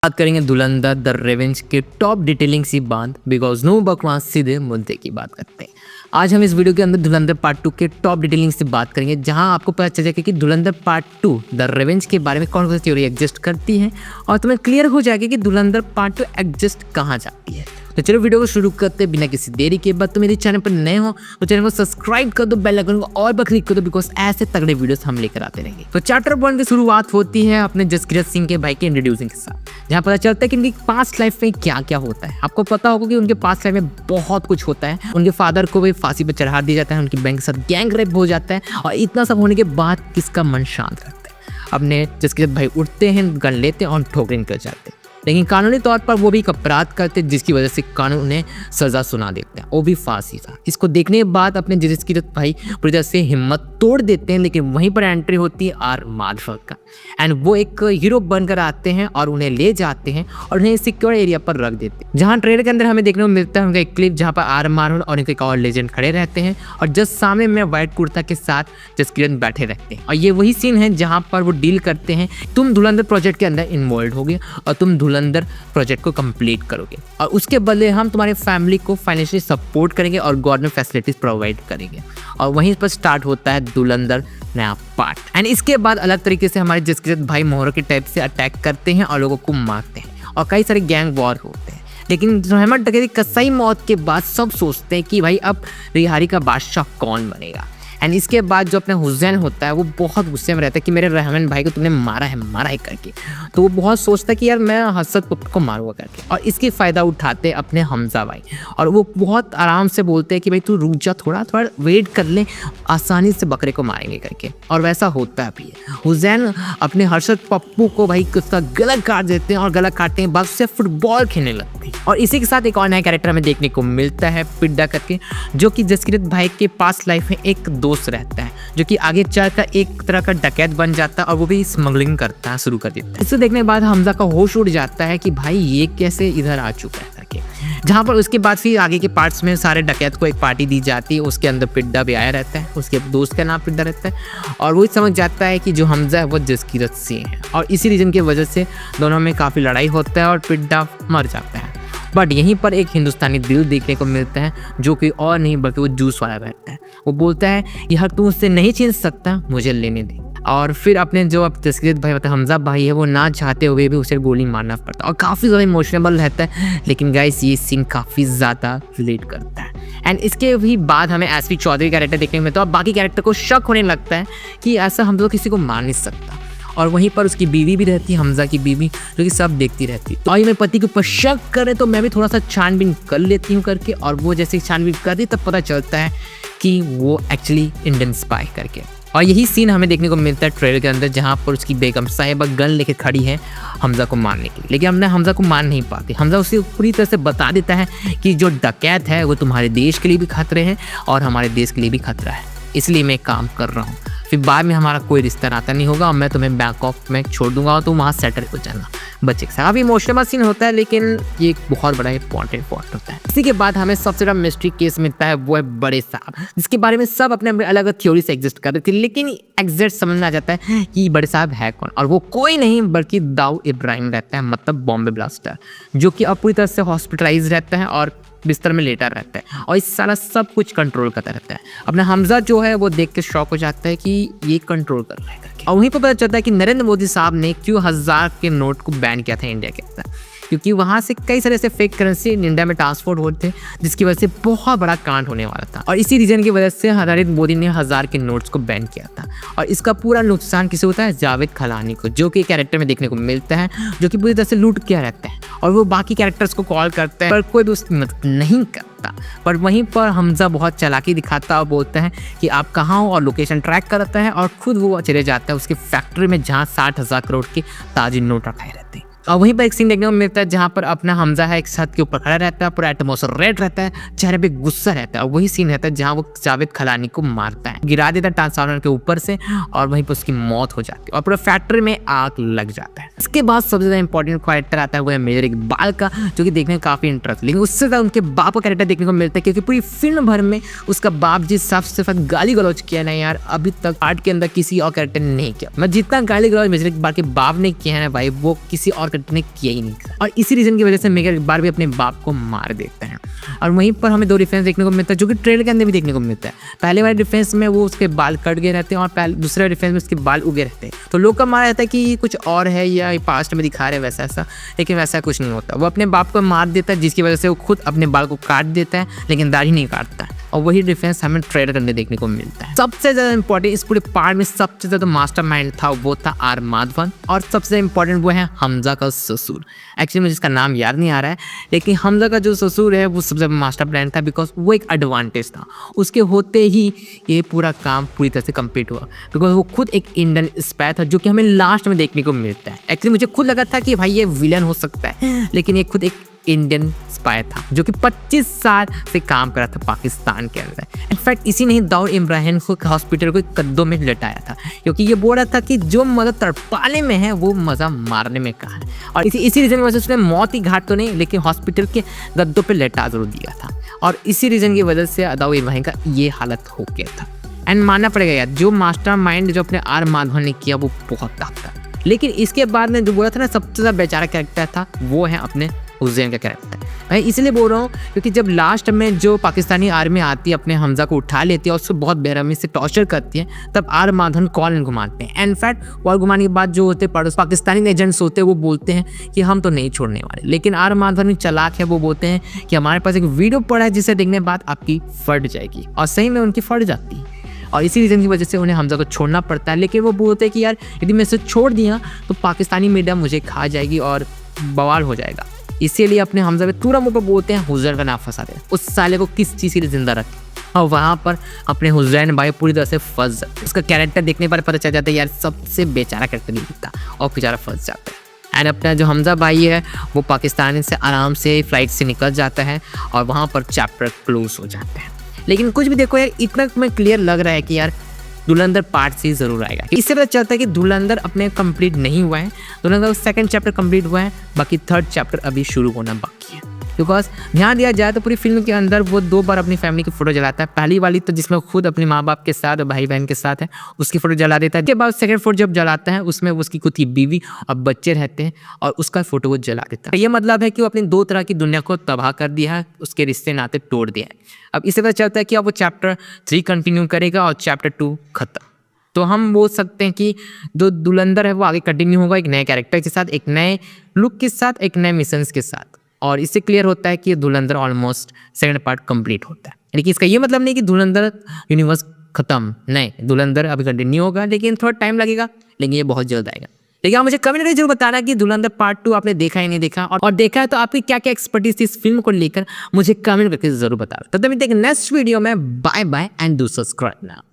बात करेंगे धुरंधर the revenge के टॉप डिटेलिंग सी बात, बिकॉज नो बकवास, सीधे मुद्दे की बात करते हैं। आज हम इस वीडियो के अंदर धुरंधर पार्ट 2 के टॉप डिटेलिंग से बात करेंगे, जहां आपको पता चल जाएगा कि धुरंधर पार्ट 2 द रेवेंज के बारे में कौन कौन सी थ्योरी एग्जिस्ट करती है और तुम्हें क्लियर हो जाएगा कि धुरंधर पार्ट 2 एग्जिस्ट कहाँ जाती है। तो चलो वीडियो को शुरू करते हैं बिना किसी देरी के। बाद तो मेरे चैनल पर नए हो तो चैनल को सब्सक्राइब कर दो, बेल आइकन को और पर क्लिक कर दो, बिकॉज ऐसे तगड़े वीडियोस हम लेकर आते रहेंगे। तो चैप्टर 1 की शुरुआत होती है अपने जसकीरत सिंह के भाई के इंट्रोड्यूसिंग के साथ, जहाँ पता चलता है कि इनकी पास्ट लाइफ में क्या क्या होता है। आपको पता होगा कि उनके पास्ट लाइफ में बहुत कुछ होता है। उनके फादर को भी फांसी पर चढ़ा दिया जाता है, उनकी बैंक के साथ गैंग रेप हो जाता है, और इतना सब होने के बाद किसका मन शांत रखता है। अपने जसकीरत भाई उठते हैं, गन लेते हैं और ठोकर निकल जाते हैं, लेकिन कानूनी तौर पर वो भी एक अपराध करते जिसकी वजह से कानून उन्हें सजा सुना देते हैं, वो भी फांसी था। इसको देखने के बाद अपने जसकीरत भाई पूरी तरह से हिम्मत तोड़ देते हैं, लेकिन वहीं पर एंट्री होती है आर माधव का, एंड वो एक हीरो बनकर आते हैं और उन्हें ले जाते हैं और उन्हें सिक्योर एरिया पर रख देते हैं, जहाँ ट्रेलर के अंदर हमें देखने को मिलता है उनका एक क्लिप जहाँ पर आर माधव और उनके एक और लेजेंड खड़े रहते हैं और जस्ट सामने में व्हाइट कुर्ता के साथ जसकीरत बैठे रहते हैं। और ये वही सीन है जहाँ पर वो डील करते हैं, तुम धुरंधर प्रोजेक्ट के अंदर इन्वॉल्व हो गए और तुम धुरंधर प्रोजेक्ट को कंप्लीट करोगे, और उसके बदले हम तुम्हारे फैमिली को फाइनेंशियली सपोर्ट करेंगे और गवर्नमेंट फैसिलिटीज प्रोवाइड करेंगे। और वहीं पर स्टार्ट होता है धुरंधर नया पार्ट। एंड इसके बाद अलग तरीके से हमारे जसकीरत भाई मोहरा के टाइप से अटैक करते हैं और लोगों को मारते हैं, और कई सारे गैंग वॉर होते हैं। लेकिन रहमत डकैती कसाई मौत के बाद सब सोचते हैं कि भाई अब रिहारी का बादशाह कौन बनेगा। एंड इसके बाद जो अपना हुसैन होता है वो बहुत गुस्से में रहता है कि मेरे रहमान भाई को तुमने मारा है करके। तो वो बहुत सोचता है कि यार मैं हसरत को मारूंगा करके, और इसकी फ़ायदा उठाते अपने हमजा भाई, और वो बहुत आराम से बोलते हैं कि भाई तू रुक जा, थोड़ा वेट कर ले, आसानी से बकरे को मारेंगे करके। और वैसा होता भी है। हुसैन अपने हर्षद पप्पू को भाई उसका गला काट देते हैं, और गला काटने के बाद उससे फुटबॉल खेलने लगते हैं। और इसी के साथ एक और नया कैरेक्टर हमें देखने को मिलता है पिड्डा करके, जो कि जसकीरत भाई के पास्ट लाइफ में एक दोस्त रहता है, जो कि आगे चलकर एक तरह का डकैत बन जाता है और वो भी स्मगलिंग करता है, शुरू कर देता है। इसे देखने के बाद हमजा का होश उड़ जाता है कि भाई ये कैसे इधर आ चुका है करके। जहाँ पर उसके बाद फिर आगे के पार्ट्स में सारे डकैत को एक पार्टी दी जाती है, उसके अंदर पिड्डा भी आया रहता है, उसके दोस्त का नाम पिड्डा रहता है, और वो समझ जाता है कि जो हमजा है वो जसकीरत सिंह है, और इसी रीजन की वजह से दोनों में काफ़ी लड़ाई होता है और पिड्डा मर जाता है। बट यहीं पर एक हिंदुस्तानी दिल देखने को मिलता है, जो कि और नहीं बल्कि वो जूस वाला रहता है। वो बोलता है कि हर तू उससे नहीं छीन सकता, मुझे लेने दे। और फिर अपने जो अब जसकीरत भाई मतलब हमजा भाई है, वो ना चाहते हुए भी उसे गोली मारना पड़ता है, और काफ़ी ज़्यादा इमोशनल रहता है। लेकिन गाइस ये सीन काफ़ी ज़्यादा रिलेट करता है। एंड इसके भी बाद हमें एसपी चौधरी कैरेक्टर देखने को मिलता है, और बाकी कैरेक्टर को शक होने लगता है कि ऐसा हम लोग किसी को मार नहीं सकता। और वहीं पर उसकी बीवी भी रहती है, हमजा की बीवी, जो कि सब देखती रहती है। तो ये मेरे पति के ऊपर शक करे तो मैं भी थोड़ा सा छानबीन कर लेती हूँ करके, और वो जैसे छानबीन करती तब पता चलता है कि वो एक्चुअली इंडियन स्पाई करके। और यही सीन हमें देखने को मिलता है ट्रेलर के अंदर, जहाँ पर उसकी बेगम साहिबा गन लेके खड़ी है हमजा को मारने के लिए, लेकिन हमने हमजा को मार नहीं पाती। हमजा उसे पूरी तरह से बता देता है कि जो डकैत है वो तुम्हारे देश के लिए भी खतरे हैं और हमारे देश के लिए भी खतरा है, इसलिए मैं काम कर रहा हूँ। फिर बाद में हमारा कोई रिश्ता नाता नहीं होगा और मैं तुम्हें बैंकॉक में छोड़ दूंगा और तुम वहाँ सेटल हो जाना बच्चे के साथ। काफ़ी इमोशनल सीन होता है, लेकिन ये एक बहुत बड़ा इंपॉर्टेंट पॉइंट होता है। इसी के बाद हमें सबसे बड़ा मिस्ट्री केस मिलता है, वो है बड़े साहब, जिसके बारे में सब अपने अलग अलग थ्योरी से एग्जिस्ट कर रहे थे, लेकिन एग्जैक्ट समझ में आ जाता है कि बड़े साहब है कौन। और वो कोई नहीं बल्कि दाऊद इब्राहिम रहता है, मतलब बॉम्बे ब्लास्टर, जो कि अब पूरी तरह से हॉस्पिटलाइज रहता है और बिस्तर में लेटा रहता है, और इस सारा सब कुछ कंट्रोल करता रहता है। अपना हमजा जो है वो देख के शॉक हो जाता है कि ये कंट्रोल कर रहा है करके। और वहीं पर पता चलता है कि नरेंद्र मोदी साहब ने क्यों 1000 के नोट को बैन किया था इंडिया के अंदर, क्योंकि वहाँ से कई सारे ऐसे फेक करेंसी इंडिया में ट्रांसपोर्ट होते थे, जिसकी वजह से बहुत बड़ा कांड होने वाला था। और इसी रीजन की वजह से नरेंद्र मोदी ने 1000 के नोट्स को बैन किया था। और इसका पूरा नुकसान किसे होता है? जावेद खलानी को, जो कि कैरेक्टर में देखने को मिलता है, जो कि पूरी तरह से लूट किया रहता है, और वो बाकी कैरेक्टर्स को कॉल करते हैं पर कोई भी उसकी मदद नहीं करता। पर वहीं पर हमजा बहुत चालाकी दिखाता है और बोलता है कि आप कहाँ हो, और लोकेशन ट्रैक करता है, और खुद वो चले जाता है उसकी फैक्ट्री में जहाँ 60,000 करोड़ के ताजी नोट रखाए रहते हैं। और वहीं पर एक सीन देखने को मिलता है जहाँ पर अपना हमजा है एक छत के ऊपर खड़ा रहता है, पूरा एटमॉस्फेयर रेड रहता है, चेहरे पे गुस्सा रहता है, और वही सीन रहता है जहाँ वो जावेद खलानी को मारता है, गिरा देता है ट्रांसफार्मर के ऊपर से, और वहीं पर उसकी मौत हो जाती है और पूरा फैक्ट्री में आग लग जाता है। इसके बाद सबसे ज़्यादा इंपॉर्टेंट कैरेक्टर आता है, वो है मेजर इकबाल का, जो कि देखने में काफ़ी इंटरेस्ट, लेकिन उससे ज़्यादा उनके बाप का कैरेक्टर देखने को मिलता है, क्योंकि पूरी फिल्म भर में उसका बाप जिस साफ सिर्फ गाली गलौज किया ना यार, अभी तक आर्ट के अंदर किसी और कैरेक्टर ने नहीं किया। मैं जितना गाली गलौज मेजर इकबाल के बाप ने किया है ना भाई, वो किसी और कैरेक्टर ने किया ही नहीं और इसी रीज़न की वजह से मेगा एक बार भी अपने बाप को मार देता है। और वहीं पर हमें 2 रेफरेंस देखने को मिलता है जो कि ट्रेलर के अंदर भी देखने को मिलता है। पहले वाले रेफरेंस में वो उसके बाल कट गए रहते हैं और दूसरे रेफरेंस में उसके बाल उगे रहते हैं। तो लोग का मारा रहता है कि कुछ और है या पास्ट में दिखा रहे हैं वैसा ऐसा, लेकिन वैसा कुछ नहीं होता। वो अपने बाप को मार देता है जिसकी वजह से वो खुद अपने बाल को काट देता है, लेकिन दाढ़ी नहीं काटता है। और वही डिफरेंस हमें ट्रेलर करने देखने को मिलता है। सबसे ज़्यादा इंपॉर्टेंट इस पूरे पार्ट में सबसे ज़्यादा मास्टरमाइंड था वो था आर माधवन, और सबसे इंपॉर्टेंट वो है हमजा का ससुर। एक्चुअली मुझे इसका नाम याद नहीं आ रहा है, लेकिन हमजा का जो ससुर है वो सबसे मास्टर प्लान था, बिकॉज वो एक एडवांटेज था। उसके होते ही ये पूरा काम पूरी तरह से कंप्लीट हुआ, बिकॉज वो खुद एक इंडियन स्पाई था जो कि हमें लास्ट में देखने को मिलता है। एक्चुअली मुझे खुद लगा था कि भाई ये विलन हो सकता है, लेकिन ये खुद एक इंडियन स्पाई था जो कि 25 साल से काम कर रहा था पाकिस्तान के अंदर। इनफैक्ट इसी ने दाऊद इब्राहिम को हॉस्पिटल को कद्दों में लटाया था, क्योंकि ये बोल रहा था कि जो मज़ा तड़पाने में है वो मज़ा मारने में कहाँ है। और इसी रीज़न की वजह से उसने मौत ही घाट तो नहीं, लेकिन हॉस्पिटल के गद्दों पर लटा जरूर दिया था। और इसी रीज़न की वजह से दाऊद इब्राहिम का ये हालत हो गया था। एंड मानना पड़ेगा यार, जो मास्टरमाइंड जो अपने आर माधवन ने किया वो बहुत टफ था। लेकिन इसके बाद में जो बोला था ना सबसे ज़्यादा बेचारा कैरेक्टर था वो है अपने हुसैन का कैरेक्टर। मैं इसलिए बोल रहा हूँ क्योंकि जब लास्ट में जो पाकिस्तानी आर्मी आती है अपने हमजा को उठा लेती है और उसको बहुत बेरहमी से टॉर्चर करती है, तब आर माधवन कॉल घुमाते हैं। इनफैक्ट कॉल घुमाने के बाद जो होते पाकिस्तानी एजेंट्स होते हैं वो बोलते हैं कि हम तो नहीं छोड़ने वाले, लेकिन आर माधवन चालाक है, वो बोलते हैं कि हमारे पास एक वीडियो पड़ा है जिसे देखने के बाद आपकी फट जाएगी। और सही में उनकी फट जाती है, और इसी रीज़न की वजह से उन्हें हमजा को छोड़ना पड़ता है। लेकिन वो बोलते हैं कि यार यदि मैं इसे छोड़ दिया तो पाकिस्तानी मीडिया मुझे खा जाएगी और बवाल हो जाएगा, इसीलिए अपने हमजा पे पूरा मुँह पर बोलते हैं हुसैन का नाम फंसा दे, उस साले को किस चीज़ के लिए जिंदा रखे। और वहाँ पर अपने हुसैन भाई पूरी तरह से फंस जाते। उसका कैरेक्टर देखने पर पता चल जाता है यार सबसे बेचारा कैरेक्टर नहीं दिखता, और बेचारा फंस जाता है। एंड अपना जो हमजा भाई है वो पाकिस्तान से आराम से फ्लाइट से निकल जाता है और वहाँ पर चैप्टर क्लोज हो जाता है। लेकिन कुछ भी देखो यार, इतना में क्लियर लग रहा है कि यार धुरंधर पार्ट 3 जरूर आएगा। इससे पता चलता है कि धुरंधर अपने कंप्लीट नहीं हुआ है, धुरंधर 2nd चैप्टर कंप्लीट हुआ है, बाकी 3rd चैप्टर अभी शुरू होना बाकी है। बिकॉज ध्यान दिया जाए तो पूरी फिल्म के अंदर वो 2 बार अपनी फैमिली की फोटो जलाता है। पहली वाली तो जिसमें खुद अपने माँ बाप के साथ और भाई बहन के साथ है उसकी फोटो जला देता है। उसके बाद 2nd फोटो जब जलाता है उसमें उसकी खुद की बीवी और बच्चे रहते हैं और उसका फोटो वो जला देता है। ये मतलब है कि वो अपनी 2 तरह की दुनिया को तबाह कर दिया है, उसके रिश्ते नाते तोड़ दिया है। अब इससे पता चलता है कि अब वो चैप्टर 3 कंटिन्यू करेगा और चैप्टर 2 खत्म। तो हम बोल सकते हैं कि जो धुरंधर है वो आगे कंटिन्यू होगा एक नए कैरेक्टर के साथ, एक नए लुक के साथ, एक नए मिशंस के साथ। और इससे क्लियर होता है कि धुरंधर ऑलमोस्ट 2nd पार्ट कंप्लीट होता है। लेकिन इसका ये मतलब नहीं कि धुरंधर यूनिवर्स खत्म, नहीं, धुरंधर अभी कंटिन्यू होगा, लेकिन थोड़ा टाइम लगेगा, लेकिन ये बहुत जल्द आएगा। लेकिन आप मुझे कमेंट करके जरूर बताना कि धुरंधर पार्ट 2 आपने देखा या नहीं देखा, और देखा है तो आपकी क्या क्या एक्सपर्टीज थी इस फिल्म को लेकर, मुझे कमेंट करके जरूर बताओ। तब तक मिलते हैं नेक्स्ट वीडियो में। Bye bye and do subscribe now.